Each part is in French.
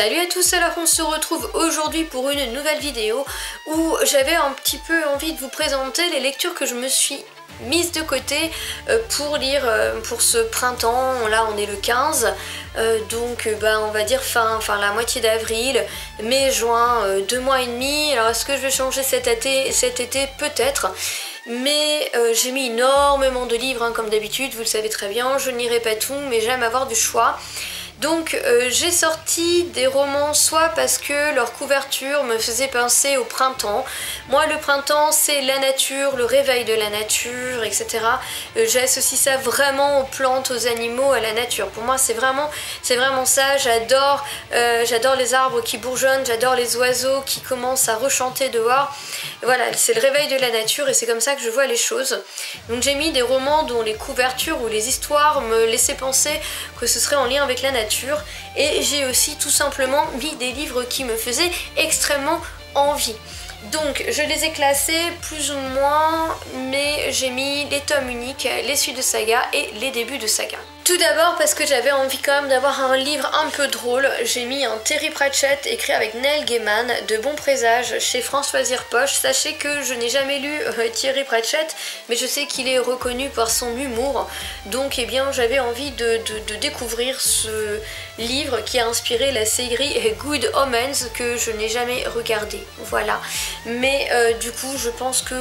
Salut à tous, alors on se retrouve aujourd'hui pour une nouvelle vidéo où j'avais un petit peu envie de vous présenter les lectures que je me suis mise de côté pour lire pour ce printemps. Là on est le 15, donc on va dire fin la moitié d'avril, mai, juin, 2 mois et demi. Alors est-ce que je vais changer cet été peut-être, mais j'ai mis énormément de livres comme d'habitude, vous le savez très bien, je n'irai pas tout mais j'aime avoir du choix. Donc j'ai sorti des romans soit parce que leur couverture me faisait penser au printemps. Moi le printemps c'est la nature, le réveil de la nature, etc. J'associe ça vraiment aux plantes, aux animaux, à la nature. Pour moi c'est vraiment ça. J'adore les arbres qui bourgeonnent, j'adore les oiseaux qui commencent à rechanter dehors. Voilà, c'est le réveil de la nature et c'est comme ça que je vois les choses. Donc j'ai mis des romans dont les couvertures ou les histoires me laissaient penser que ce serait en lien avec la nature. Et j'ai aussi tout simplement mis des livres qui me faisaient extrêmement envie. Donc je les ai classés plus ou moins, mais j'ai mis les tomes uniques, les suites de saga et les débuts de saga. Tout d'abord parce que j'avais envie quand même d'avoir un livre un peu drôle, j'ai mis un Terry Pratchett écrit avec Neil Gaiman, De bons présages chez Françoise Poche. Sachez que je n'ai jamais lu Terry Pratchett, mais je sais qu'il est reconnu par son humour, donc j'avais envie de découvrir ce livre qui a inspiré la série Good Omens que je n'ai jamais regardé. Voilà, mais du coup je pense que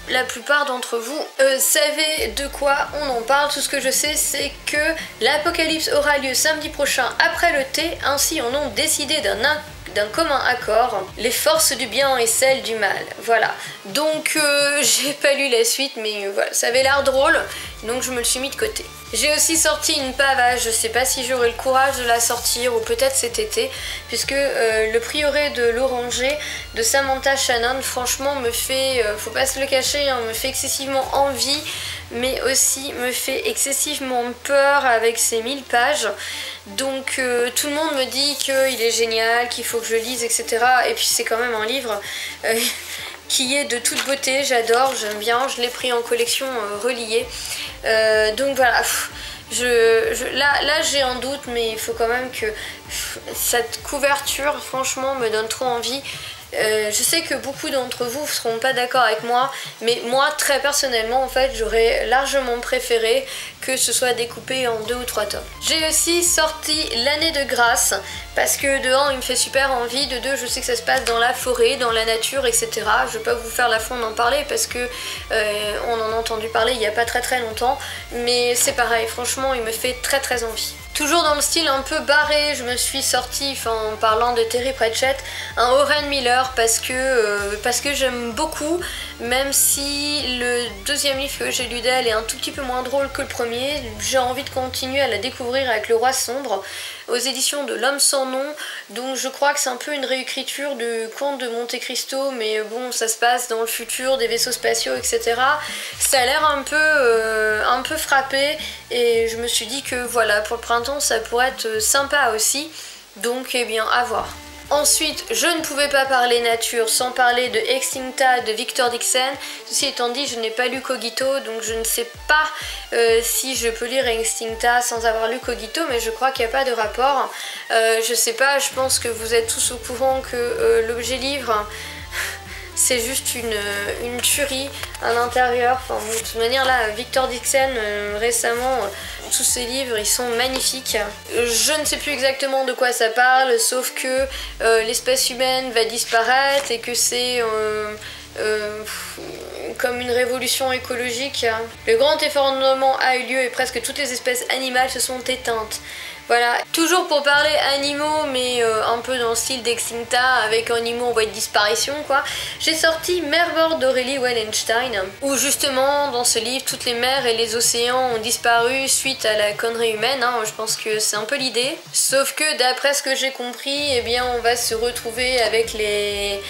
la plupart d'entre vous savez de quoi on en parle. Tout ce que je sais c'est que l'apocalypse aura lieu samedi prochain après le thé, ainsi en ont décidé d'un commun accord, les forces du bien et celles du mal. Voilà, donc j'ai pas lu la suite, mais voilà, ça avait l'air drôle, donc je me le suis mis de côté. J'ai aussi sorti une pavage, je sais pas si j'aurai le courage de la sortir ou peut-être cet été, puisque le prieuré de l'Oranger de Samantha Shannon, franchement me fait, faut pas se le cacher, me fait excessivement envie, mais aussi me fait excessivement peur avec ses 1000 pages. Donc tout le monde me dit qu'il est génial, qu'il faut que je lise, etc. Et puis c'est quand même un livre qui est de toute beauté, j'adore, j'aime bien, je l'ai pris en collection reliée. Donc voilà, là j'ai un doute, mais il faut quand même que cette couverture franchement me donne trop envie. Je sais que beaucoup d'entre vous ne seront pas d'accord avec moi, mais moi très personnellement en fait j'aurais largement préféré que ce soit découpé en 2 ou 3 tomes. J'ai aussi sorti L'année de grâce parce que de 1 il me fait super envie, de 2 je sais que ça se passe dans la forêt, dans la nature, etc. Je vais pas vous faire la fond d'en parler parce que on en a entendu parler il y a pas très longtemps, mais c'est pareil, franchement il me fait très envie. Toujours dans le style un peu barré, je me suis sortie, en parlant de Terry Pratchett, un Oren Miller parce que j'aime beaucoup, même si le deuxième livre que j'ai lu d'elle est un tout petit peu moins drôle que le premier. J'ai envie de continuer à la découvrir avec Le Roi Sombre, aux éditions de L'Homme sans nom. Donc je crois que c'est un peu une réécriture du Conte de Monte Cristo, mais bon, ça se passe dans le futur, des vaisseaux spatiaux, etc. Ça a l'air un peu frappé, et je me suis dit que voilà, pour le printemps ça pourrait être sympa aussi, donc à voir. Ensuite, je ne pouvais pas parler nature sans parler de Extincta de Victor Dixon. Ceci étant dit, je n'ai pas lu Cogito, donc je ne sais pas si je peux lire Extincta sans avoir lu Cogito, mais je crois qu'il n'y a pas de rapport. Je sais pas, je pense que vous êtes tous au courant que l'objet livre c'est juste une tuerie à l'intérieur. Enfin, de toute manière là, Victor Dixon récemment, tous ses livres ils sont magnifiques. Je ne sais plus exactement de quoi ça parle, sauf que l'espèce humaine va disparaître et que c'est comme une révolution écologique. Le grand effondrement a eu lieu et presque toutes les espèces animales se sont éteintes. Voilà, toujours pour parler animaux, mais un peu dans le style d'Extincta, avec animaux en voie de disparition quoi. J'ai sorti Mer morte d'Aurélie Wallenstein, où justement dans ce livre toutes les mers et les océans ont disparu suite à la connerie humaine, je pense que c'est un peu l'idée. Sauf que d'après ce que j'ai compris, on va se retrouver avec les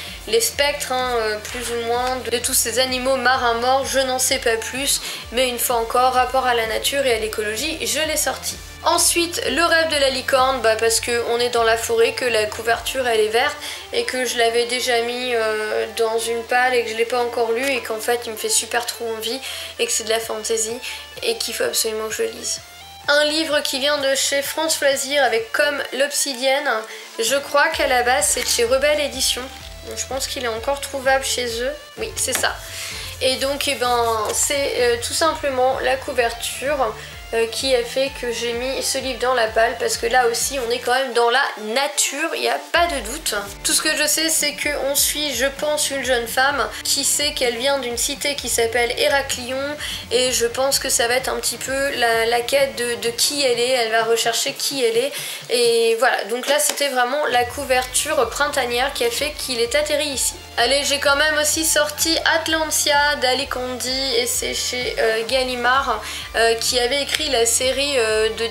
spectres, plus ou moins, de tous ces animaux marins morts. Je n'en sais pas plus, mais une fois encore, rapport à la nature et à l'écologie, je l'ai sorti. Ensuite, Le rêve de la licorne, parce qu'on est dans la forêt, que la couverture elle est verte et que je l'avais déjà mis dans une palle et que je l'ai pas encore lu et qu'en fait il me fait super trop envie et que c'est de la fantasy et qu'il faut absolument que je lise. Un livre qui vient de chez France Loisirs avec Comme l'Obsidienne. Je crois qu'à la base c'est de chez Rebelle Édition. Je pense qu'il est encore trouvable chez eux. Oui, c'est ça. Et donc c'est tout simplement la couverture qui a fait que j'ai mis ce livre dans la palle, parce que là aussi on est quand même dans la nature, il n'y a pas de doute. Tout ce que je sais, c'est qu'on suit, je pense, une jeune femme qui sait qu'elle vient d'une cité qui s'appelle Héraclion, et je pense que ça va être un petit peu la quête de qui elle est, elle va rechercher qui elle est, et voilà. Donc là c'était vraiment la couverture printanière qui a fait qu'il est atterri ici. Allez, j'ai quand même aussi sorti Atlantia d'Ali Kondi, et c'est chez Gallimard qui avait écrit la série de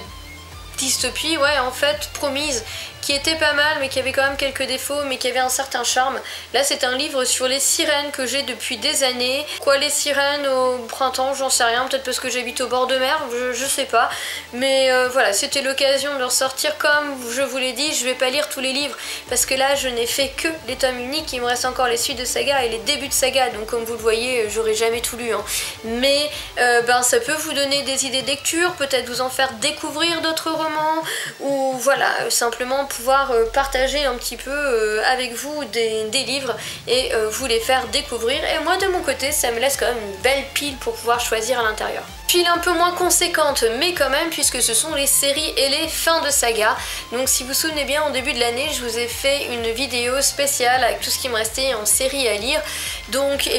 dystopie, ouais, en fait, Promise, qui était pas mal mais qui avait quand même quelques défauts mais qui avait un certain charme. Là c'est un livre sur les sirènes que j'ai depuis des années. Quoi, les sirènes au printemps, j'en sais rien, peut-être parce que j'habite au bord de mer, je sais pas. Mais voilà, c'était l'occasion de ressortir. Comme je vous l'ai dit, je vais pas lire tous les livres parce que là je n'ai fait que les tomes uniques, il me reste encore les suites de saga et les débuts de saga, donc comme vous le voyez j'aurais jamais tout lu, hein. Mais ça peut vous donner des idées de lecture, peut-être vous en faire découvrir d'autres romans, ou voilà, simplement pouvoir partager un petit peu avec vous des livres et vous les faire découvrir. Et moi de mon côté ça me laisse quand même une belle pile pour pouvoir choisir à l'intérieur. Pile un peu moins conséquente mais quand même, puisque ce sont les séries et les fins de saga. Donc si vous vous souvenez bien, en début de l'année je vous ai fait une vidéo spéciale avec tout ce qui me restait en série à lire. Donc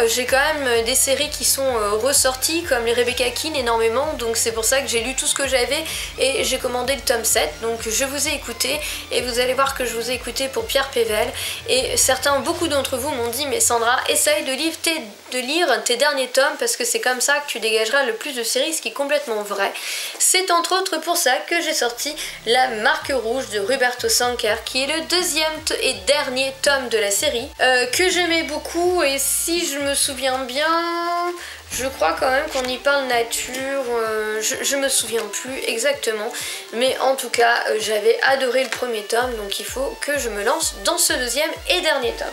j'ai quand même des séries qui sont ressorties, comme les Rebecca Keane énormément, donc c'est pour ça que j'ai lu tout ce que j'avais et j'ai commandé le tome 7. Donc je vous ai écouté et vous allez voir que je vous ai écouté pour Pierre Pével, et beaucoup d'entre vous m'ont dit mais Sandra, essaye de lire tes derniers tomes parce que c'est comme ça que tu dégageras le plus de séries, ce qui est complètement vrai. C'est entre autres pour ça que j'ai sorti La Marque Rouge de Roberto Sanquer, qui est le deuxième et dernier tome de la série, que j'aimais beaucoup. Et si je me souviens bien, je crois quand même qu'on y parle nature, je me souviens plus exactement, mais en tout cas j'avais adoré le premier tome, donc il faut que je me lance dans ce deuxième et dernier tome.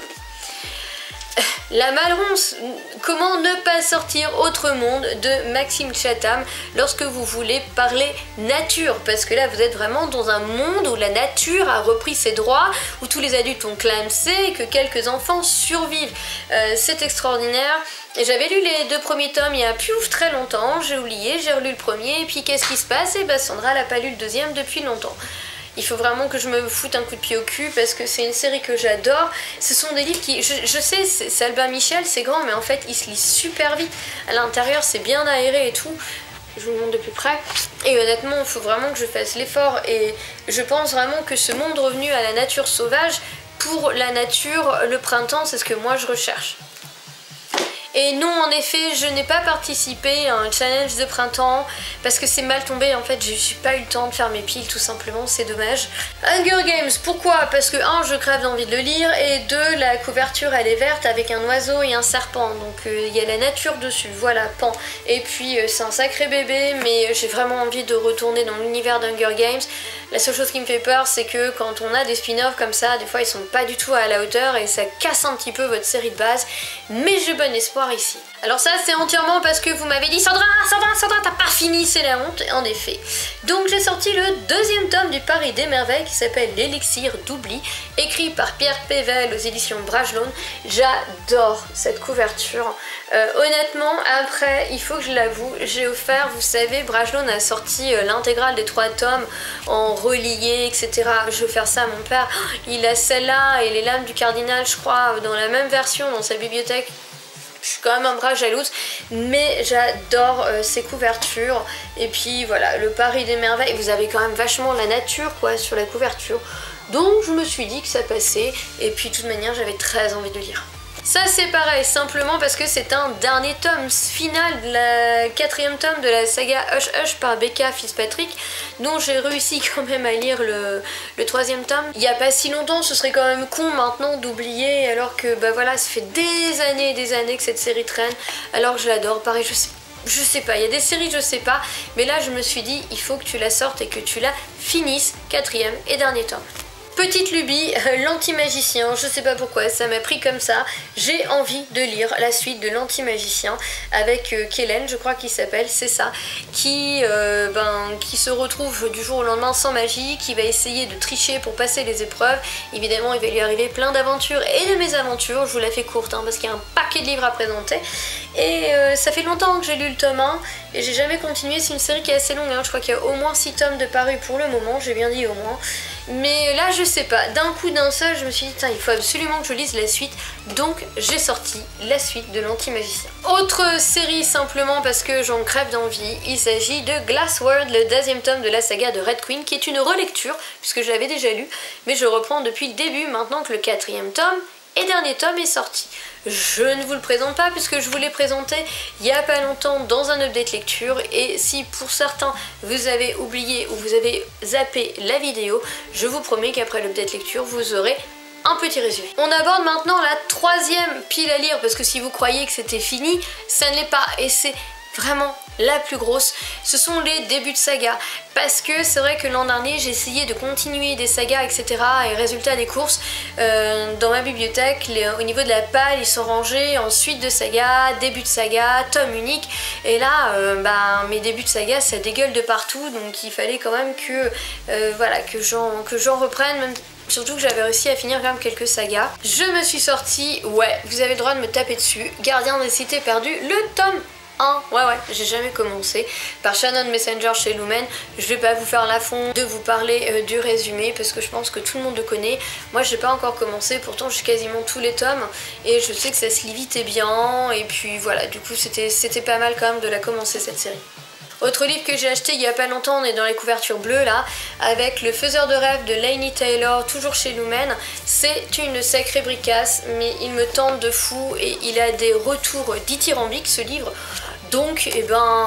La Malronce, comment ne pas sortir Autre Monde de Maxime Chatham lorsque vous voulez parler nature, parce que là vous êtes vraiment dans un monde où la nature a repris ses droits, où tous les adultes ont clamsé et que quelques enfants survivent. C'est extraordinaire. J'avais lu les 2 premiers tomes il y a très longtemps, j'ai oublié, j'ai relu le premier, et puis qu'est-ce qui se passe? Et Sandra n'a pas lu le deuxième depuis longtemps. Il faut vraiment que je me foute un coup de pied au cul parce que c'est une série que j'adore. Ce sont des livres qui, je sais, c'est Albin Michel, c'est grand, mais en fait ils se lisent super vite. À l'intérieur c'est bien aéré et tout. Je vous le montre de plus près. Et honnêtement, il faut vraiment que je fasse l'effort. Et je pense vraiment que ce monde revenu à la nature sauvage, pour la nature, le printemps, c'est ce que moi je recherche. Et non, en effet, je n'ai pas participé à un challenge de printemps parce que c'est mal tombé, en fait, je n'ai pas eu le temps de faire mes piles, tout simplement, c'est dommage. Hunger Games, pourquoi? Parce que 1, je crève d'envie de le lire, et 2, la couverture elle est verte avec un oiseau et un serpent, donc il y a la nature dessus, voilà, pan. Et puis c'est un sacré bébé, mais j'ai vraiment envie de retourner dans l'univers d'Hunger Games. La seule chose qui me fait peur, c'est que quand on a des spin-offs comme ça, des fois ils sont pas du tout à la hauteur et ça casse un petit peu votre série de base, mais j'ai bon espoir ici. Alors ça c'est entièrement parce que vous m'avez dit Sandra, t'as pas fini, c'est la honte, en effet. Donc j'ai sorti le deuxième tome du Paris des Merveilles qui s'appelle L'Élixir d'Oubli, écrit par Pierre Pével aux éditions Brajlon. J'adore cette couverture. Honnêtement, après, il faut que je l'avoue, j'ai offert, vous savez, Brajlon a sorti l'intégrale des 3 tomes en relié, etc. J'ai offert ça à mon père. Il a celle-là et les lames du cardinal, je crois, dans la même version dans sa bibliothèque. Je suis quand même un bras jalouse, mais j'adore ces couvertures. Et puis voilà, le Paris des Merveilles, vous avez quand même vachement la nature quoi sur la couverture. Donc je me suis dit que ça passait, et puis de toute manière j'avais très envie de lire. Ça c'est pareil, simplement parce que c'est un dernier tome final de la 4e tome de la saga Hush Hush par Becca Fitzpatrick, dont j'ai réussi quand même à lire le 3e tome. Il n'y a pas si longtemps, ce serait quand même con maintenant d'oublier, alors que bah voilà, ça fait des années et des années que cette série traîne, alors que je l'adore. Pareil, je sais pas, il y a des séries je sais pas, mais là je me suis dit il faut que tu la sortes et que tu la finisses, 4e et dernier tome. Petite lubie, l'anti-magicien, je sais pas pourquoi, ça m'a pris comme ça. J'ai envie de lire la suite de l'anti-magicien avec Kellen, je crois qu'il s'appelle, c'est ça, qui se retrouve du jour au lendemain sans magie, qui va essayer de tricher pour passer les épreuves. Évidemment, il va lui arriver plein d'aventures et de mésaventures, je vous la fais courte parce qu'il y a un paquet de livres à présenter. Et ça fait longtemps que j'ai lu le tome 1 et j'ai jamais continué, c'est une série qui est assez longue, je crois qu'il y a au moins 6 tomes de parus pour le moment, j'ai bien dit au moins. Mais là je sais pas, d'un coup d'un seul je me suis dit il faut absolument que je lise la suite, donc j'ai sorti la suite de l'anti-magicien. Autre série simplement parce que j'en crève d'envie, il s'agit de Glass World, le 10e tome de la saga de Red Queen, qui est une relecture puisque je l'avais déjà lu, mais je reprends depuis le début maintenant que le 4e tome et dernier tome est sorti. Je ne vous le présente pas puisque je vous l'ai présenté il y a pas longtemps dans un update lecture, et si pour certains vous avez oublié ou vous avez zappé la vidéo, je vous promets qu'après l'update lecture vous aurez un petit résumé. On aborde maintenant la 3e pile à lire parce que si vous croyez que c'était fini, ça ne l'est pas et c'est vraiment la plus grosse. Ce sont les débuts de saga parce que c'est vrai que l'an dernier j'ai essayé de continuer des sagas etc, et résultat des courses dans ma bibliothèque au niveau de la palle ils sont rangés en suite de saga, début de saga, tome unique, et là mes débuts de saga ça dégueule de partout, donc il fallait quand même que voilà que j'en reprenne, même surtout que j'avais réussi à finir quand même quelques sagas. Je me suis sortie, ouais vous avez le droit de me taper dessus, Gardien des cités perdues, le tome 1, ouais j'ai jamais commencé, par Shannon Messenger chez Lumen. Je vais pas vous faire l'affront de vous parler du résumé parce que je pense que tout le monde le connaît. Moi j'ai pas encore commencé, pourtant j'ai quasiment tous les tomes et je sais que ça se lit vite et bien, et puis voilà, du coup c'était pas mal quand même de la commencer cette série. Autre livre que j'ai acheté il y a pas longtemps, on est dans les couvertures bleues là, avec Le Faiseur de rêves de Laini Taylor, toujours chez Lumen. C'est une sacrée bricasse, mais il me tente de fou et il a des retours dithyrambiques ce livre. Donc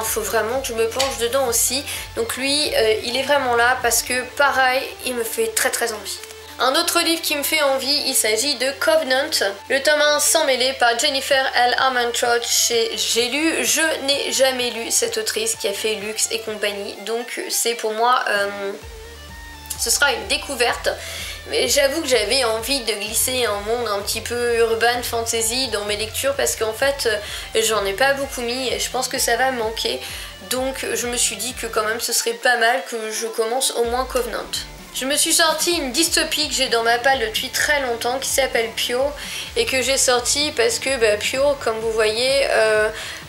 faut vraiment que je me penche dedans aussi. Donc lui il est vraiment là parce que pareil il me fait très envie. Un autre livre qui me fait envie, il s'agit de Covenant, le tome 1 sans mêler par Jennifer L. Armentrout chez J'ai lu. Je n'ai jamais lu cette autrice qui a fait Luxe et compagnie, donc c'est pour moi, ce sera une découverte. Mais j'avoue que j'avais envie de glisser un monde un petit peu urban fantasy dans mes lectures parce qu'en fait j'en ai pas beaucoup mis et je pense que ça va me manquer. Donc je me suis dit que quand même ce serait pas mal que je commence au moins Covenant. Je me suis sorti une dystopie que j'ai dans ma palle depuis très longtemps qui s'appelle Pio et que j'ai sorti parce que Pio, comme vous voyez,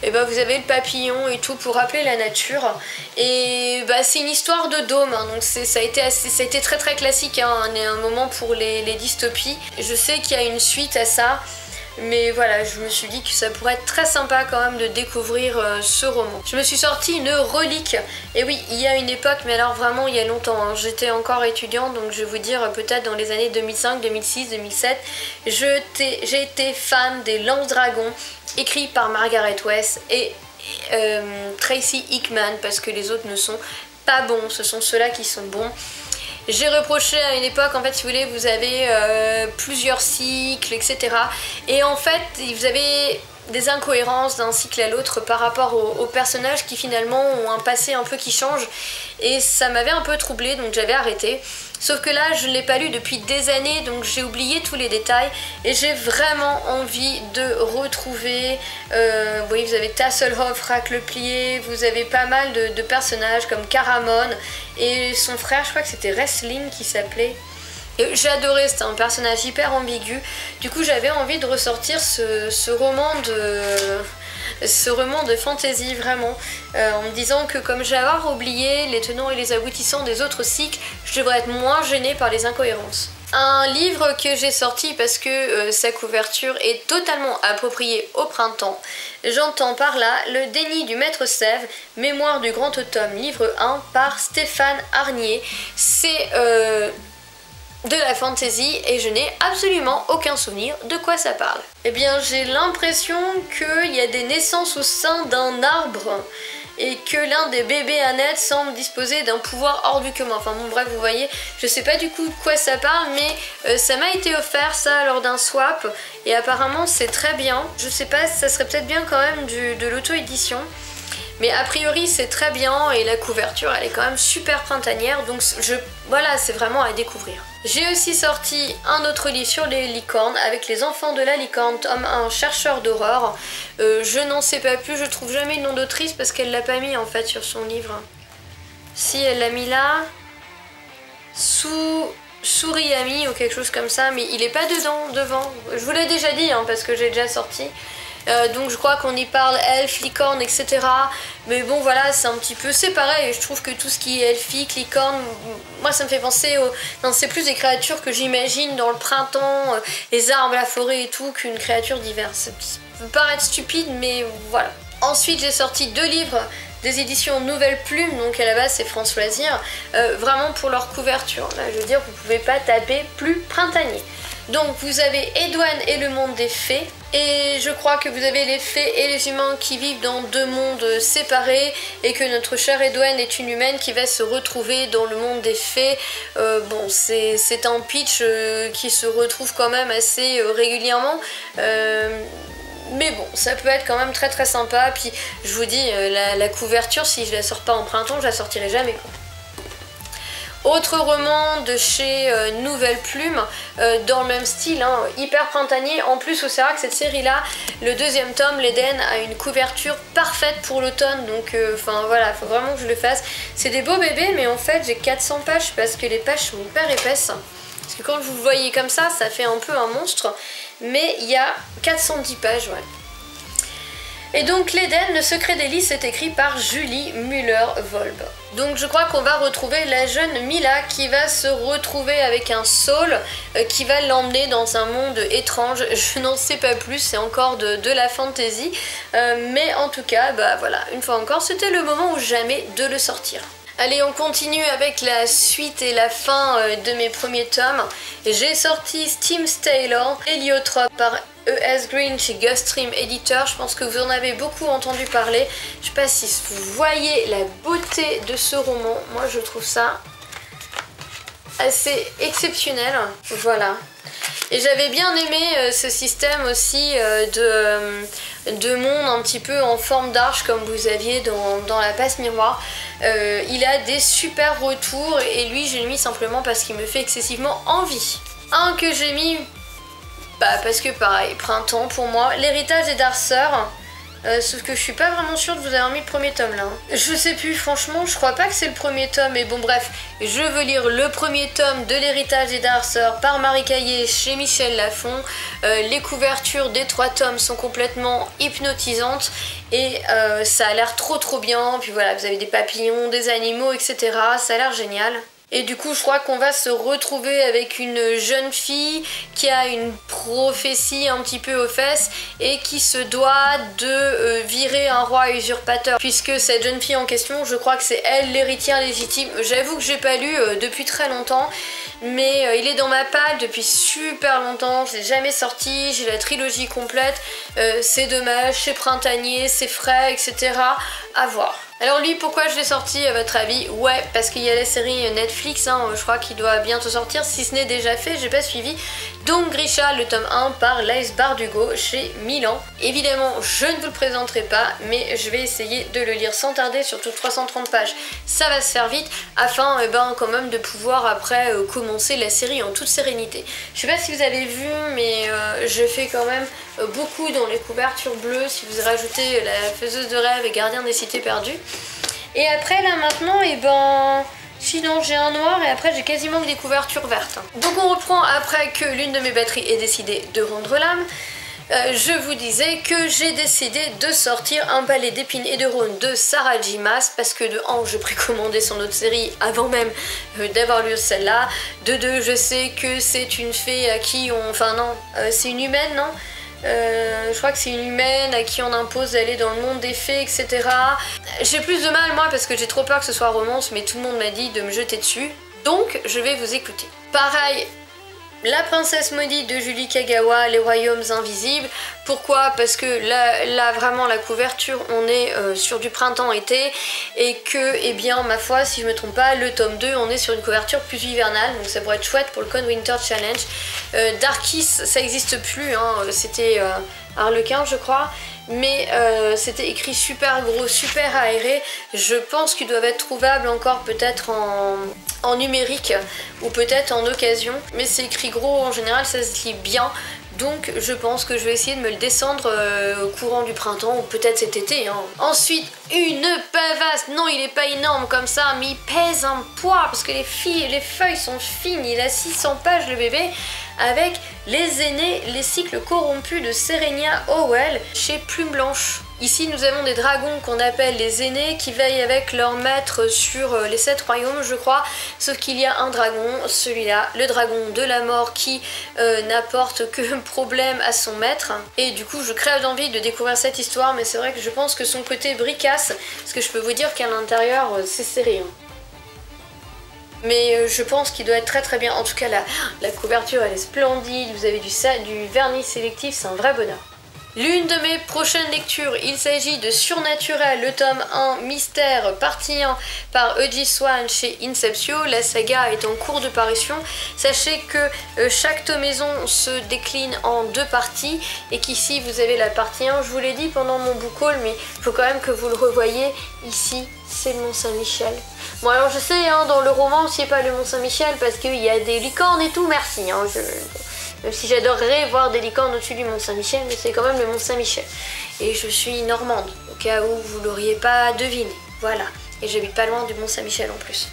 vous avez le papillon et tout pour rappeler la nature, et c'est une histoire de dôme, donc ça a été très classique un moment pour les dystopies. Je sais qu'il y a une suite à ça, mais voilà, je me suis dit que ça pourrait être très sympa quand même de découvrir ce roman. Je me suis sorti une relique, et oui, il y a une époque, mais alors vraiment il y a longtemps, j'étais encore étudiante, donc je vais vous dire peut-être dans les années 2005, 2006, 2007, j'ai été fan des Lances Dragons, écrits par Margaret West et Tracy Hickman, parce que les autres ne sont pas bons, ce sont ceux-là qui sont bons. J'ai reproché à une époque, en fait, si vous voulez, vous avez plusieurs cycles, etc. Et en fait, vous avez des incohérences d'un cycle à l'autre par rapport aux personnages qui finalement ont un passé un peu qui change. Et ça m'avait un peu troublée, donc j'avais arrêté. Sauf que là, je ne l'ai pas lu depuis des années, donc j'ai oublié tous les détails. Et j'ai vraiment envie de retrouver... vous voyez, vous avez Tasselhoff, Racleplier, vous avez pas mal de personnages comme Caramon. Et son frère, je crois que c'était Wrestling qui s'appelait. J'adorais, c'était un personnage hyper ambigu. Du coup, j'avais envie de ressortir ce roman de fantasy vraiment, en me disant que comme j'avais oublié les tenants et les aboutissants des autres cycles, je devrais être moins gênée par les incohérences. Un livre que j'ai sorti parce que sa couverture est totalement appropriée au printemps. J'entends par là Le déni du maître Sève, Mémoire du grand automne, livre 1 par Stéphane Arnier. C'est de la fantasy et je n'ai absolument aucun souvenir de quoi ça parle. Eh bien j'ai l'impression qu'il y a des naissances au sein d'un arbre et que l'un des bébés Annette semble disposer d'un pouvoir hors du commun. Enfin bon bref, vous voyez, je sais pas du coup de quoi ça parle, mais ça m'a été offert ça lors d'un swap et apparemment c'est très bien. Je sais pas, ça serait peut-être bien quand même de l'auto-édition. Mais a priori c'est très bien et la couverture elle est quand même super printanière, donc voilà, c'est vraiment à découvrir. J'ai aussi sorti un autre livre sur les licornes avec les enfants de la licorne, tome 1, chercheur d'horreur. Je n'en sais pas plus, je trouve jamais le nom d'autrice parce qu'elle l'a pas mis en fait sur son livre. Si, elle l'a mis là, Souriami ou quelque chose comme ça, mais il est pas dedans, devant. Je vous l'ai déjà dit hein, parce que j'ai déjà sorti. Donc je crois qu'on y parle elfe, licorne, etc. Mais bon voilà, c'est un petit peu, c'est pareil, je trouve que tout ce qui est elfique, licorne, moi ça me fait penser au... Non, c'est plus des créatures que j'imagine dans le printemps, les arbres, la forêt et tout, qu'une créature d'hiver. Ça peut paraître stupide, mais voilà. Ensuite j'ai sorti 2 livres des éditions Nouvelle Plume, donc à la base c'est France Loisirs, vraiment pour leur couverture. Là je veux dire, vous pouvez pas taper plus printanier. Donc vous avez Edouane et le monde des fées, et je crois que vous avez les fées et les humains qui vivent dans 2 mondes séparés, et que notre chère Edouane est une humaine qui va se retrouver dans le monde des fées. Bon, c'est un pitch qui se retrouve quand même assez régulièrement. Mais bon, ça peut être quand même très très sympa. Puis je vous dis, la couverture, si je la sors pas en printemps, je la sortirai jamais quoi. Autre roman de chez Nouvelle Plume, dans le même style, hein, hyper printanier. En plus, faut savoir que cette série-là, le 2e tome, l'Éden, a une couverture parfaite pour l'automne. Donc, enfin voilà, faut vraiment que je le fasse. C'est des beaux bébés, mais en fait, j'ai 400 pages parce que les pages sont hyper épaisses. Parce que quand vous le voyez comme ça fait un peu un monstre. Mais il y a 410 pages, ouais. Et donc l'Éden, le secret d'Hélice est écrit par Julie Müller-Volb. Donc je crois qu'on va retrouver la jeune Mila qui va se retrouver avec un Saul qui va l'emmener dans un monde étrange. Je n'en sais pas plus, c'est encore de la fantasy. Mais en tout cas, bah voilà, une fois encore, c'était le moment ou jamais de le sortir. Allez, on continue avec la suite et la fin de mes premiers tomes. J'ai sorti Steam Taylor, Héliotrope par E.S. Green chez Gulfstream Editor. Je pense que vous en avez beaucoup entendu parler. Je sais pas si vous voyez la beauté de ce roman. Moi, je trouve ça assez exceptionnel. Voilà. Et j'avais bien aimé ce système aussi de monde un petit peu en forme d'arche comme vous aviez dans la passe miroir. Il a des super retours et lui je l'ai mis simplement parce qu'il me fait excessivement envie. Un que j'ai mis parce que pareil, printemps pour moi, l'héritage des Darceurs. Sauf que je suis pas vraiment sûre de vous avoir mis le premier tome là. Je sais plus, franchement, je crois pas que c'est le premier tome, mais bon bref, je veux lire le premier tome de l'héritage des Darceurs par Marie Caillé chez Michel Lafon. Les couvertures des 3 tomes sont complètement hypnotisantes et ça a l'air trop bien. Puis voilà, vous avez des papillons, des animaux, etc. Ça a l'air génial. Et du coup je crois qu'on va se retrouver avec une jeune fille qui a une prophétie un petit peu aux fesses et qui se doit de virer un roi usurpateur, puisque cette jeune fille en question, je crois que c'est elle l'héritière légitime. J'avoue que j'ai pas lu depuis très longtemps, mais il est dans ma palle depuis super longtemps, je l'ai jamais sorti, j'ai la trilogie complète. C'est dommage, c'est printanier, c'est frais, etc. À voir. Alors lui, pourquoi je l'ai sorti à votre avis? Ouais, parce qu'il y a la série Netflix, hein, je crois qu'il doit bientôt sortir, si ce n'est déjà fait, j'ai pas suivi. Donc Grisha, le tome 1 par Laïs Bardugo chez Milan. Évidemment, je ne vous le présenterai pas, mais je vais essayer de le lire sans tarder, surtout 330 pages. Ça va se faire vite, afin quand même de pouvoir après commencer la série en toute sérénité. Je sais pas si vous avez vu, mais je fais quand même beaucoup dans les couvertures bleues, si vous rajoutez la faiseuse de rêve et gardien des cités perdues. Et après là maintenant, sinon j'ai un noir et après j'ai quasiment que des couvertures vertes. Donc on reprend après que l'une de mes batteries ait décidé de rendre l'âme. Je vous disais que j'ai décidé de sortir un balai d'épines et de rônes de Sarah J. Maas parce que de 1, je précommandais son autre série avant même d'avoir lu celle-là. De 2, je sais que c'est une fée à qui on... Enfin non, c'est une humaine, non ? Je crois que c'est une humaine à qui on impose d'aller dans le monde des fées, etc. J'ai plus de mal moi parce que j'ai trop peur que ce soit romance, mais tout le monde m'a dit de me jeter dessus. Donc je vais vous écouter. Pareil, La princesse maudite de Julie Kagawa, Les royaumes invisibles. Pourquoi? Parce que là vraiment la couverture, on est sur du printemps-été et que, eh bien ma foi, si je me trompe pas, le tome 2, on est sur une couverture plus hivernale, donc ça pourrait être chouette pour le Con Winter Challenge. Darkis, ça existe plus, hein, c'était Harlequin je crois. mais c'était écrit super gros, super aéré. Je pense qu'ils doivent être trouvables encore peut-être en numérique ou peut-être en occasion, mais c'est écrit gros, en général ça se lit bien. Donc je pense que je vais essayer de me le descendre au courant du printemps ou peut-être cet été. Hein. Ensuite, une pavasse. Non, il est pas énorme comme ça, mais il pèse un poids parce que les feuilles sont fines. Il a 600 pages le bébé avec Les Aînés, les cycles corrompus de Serenia Howell chez Plume Blanche. Ici nous avons des dragons qu'on appelle les aînés qui veillent avec leur maître sur les 7 royaumes je crois, sauf qu'il y a un dragon, celui-là, le dragon de la mort qui n'apporte que problème à son maître, et du coup je crève d'envie de découvrir cette histoire, mais c'est vrai que je pense que son côté bricasse, parce que je peux vous dire qu'à l'intérieur c'est serré. Hein. Mais je pense qu'il doit être très très bien, en tout cas la couverture elle est splendide, vous avez du vernis sélectif, c'est un vrai bonheur. L'une de mes prochaines lectures, il s'agit de Surnaturel, le tome 1, Mystère, partie 1 par E.J. Swan chez Inceptio. La saga est en cours de parution. Sachez que chaque tomaison se décline en 2 parties et qu'ici vous avez la partie 1. Je vous l'ai dit pendant mon book haul, mais il faut quand même que vous le revoyiez. Ici, c'est le Mont Saint-Michel. Bon alors je sais, hein, dans le roman, c'est pas le Mont Saint-Michel parce qu'il y a des licornes et tout, merci. Hein, même si j'adorerais voir des licornes au-dessus du Mont Saint-Michel, mais c'est quand même le Mont Saint-Michel. Et je suis normande, au cas où vous l'auriez pas deviné. Voilà. Et j'habite pas loin du Mont Saint-Michel en plus.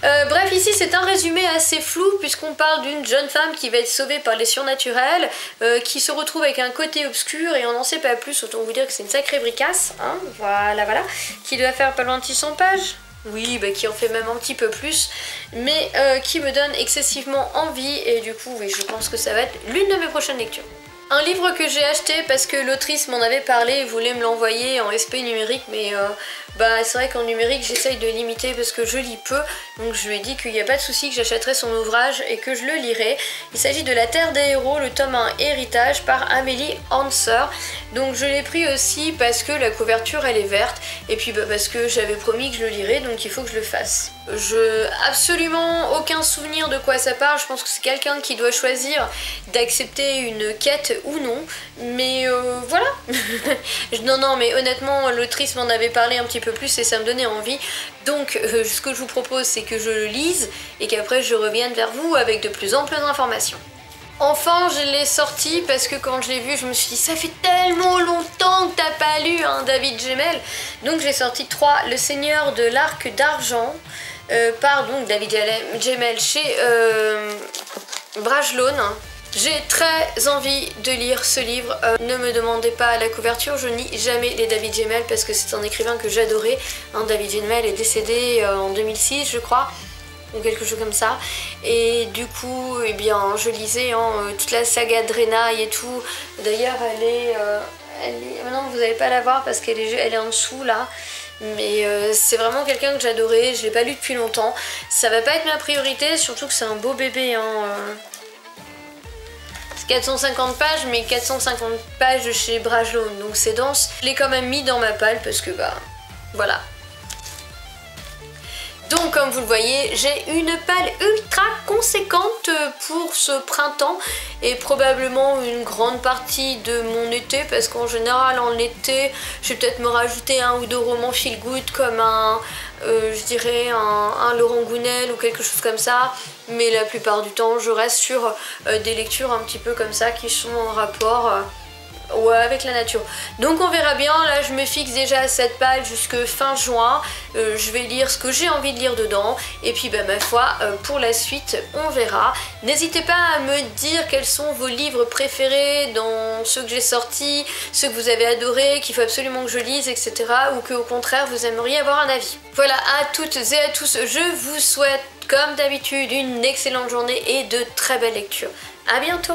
Bref, ici c'est un résumé assez flou puisqu'on parle d'une jeune femme qui va être sauvée par les surnaturels, qui se retrouve avec un côté obscur et on n'en sait pas plus, autant vous dire que c'est une sacrée bricasse, hein, voilà, qui doit faire pas loin de 600 pages. Oui, bah, qui en fait même un petit peu plus, mais qui me donne excessivement envie et du coup, oui, je pense que ça va être l'une de mes prochaines lectures. Un livre que j'ai acheté parce que l'autrice m'en avait parlé et voulait me l'envoyer en SP numérique, mais bah, c'est vrai qu'en numérique j'essaye de limiter parce que je lis peu, donc je lui ai dit qu'il n'y a pas de souci que j'achèterai son ouvrage et que je le lirai. Il s'agit de La Terre des Héros, le tome 1 Héritage par Amélie Hanser. Donc je l'ai pris aussi parce que la couverture elle est verte et puis bah, parce que j'avais promis que je le lirais, donc il faut que je le fasse. Je absolument aucun souvenir de quoi ça parle, je pense que c'est quelqu'un qui doit choisir d'accepter une quête ou non, mais voilà. Non mais honnêtement l'autrice m'en avait parlé un petit peu plus et ça me donnait envie, donc ce que je vous propose c'est que je le lise et qu'après je revienne vers vous avec de plus amples informations. Enfin, je l'ai sorti parce que quand je l'ai vu, je me suis dit ça fait tellement longtemps que t'as pas lu hein, David Gemmell. Donc j'ai sorti 3, Le Seigneur de l'Arc d'Argent, par donc David Gemmell chez Brajlon. J'ai très envie de lire ce livre. Ne me demandez pas la couverture, je lis jamais les David Gemmell parce que c'est un écrivain que j'adorais. Hein, David Gemmell est décédé en 2006 je crois, ou quelque chose comme ça, et du coup eh bien je lisais toute la saga Draenei et tout. D'ailleurs elle est maintenant vous n'allez pas la voir parce qu'elle est en dessous là, mais c'est vraiment quelqu'un que j'adorais, je l'ai pas lu depuis longtemps, ça va pas être ma priorité, surtout que c'est un beau bébé c'est 450 pages, mais 450 pages de chez Brajlon, donc c'est dense. Je l'ai quand même mis dans ma palle parce que bah voilà. Donc comme vous le voyez, j'ai une palle ultra conséquente pour ce printemps et probablement une grande partie de mon été parce qu'en général en été, je vais peut-être me rajouter 1 ou 2 romans feel good comme je dirais un Laurent Gounel ou quelque chose comme ça, mais la plupart du temps je reste sur des lectures un petit peu comme ça qui sont en rapport avec la nature. Donc on verra bien, là je me fixe déjà à cette palle jusque fin juin, je vais lire ce que j'ai envie de lire dedans et puis bah, ma foi pour la suite on verra. N'hésitez pas à me dire quels sont vos livres préférés dans ceux que j'ai sortis, ceux que vous avez adorés, qu'il faut absolument que je lise, etc. ou que au contraire vous aimeriez avoir un avis. Voilà, à toutes et à tous, je vous souhaite comme d'habitude une excellente journée et de très belles lectures. À bientôt.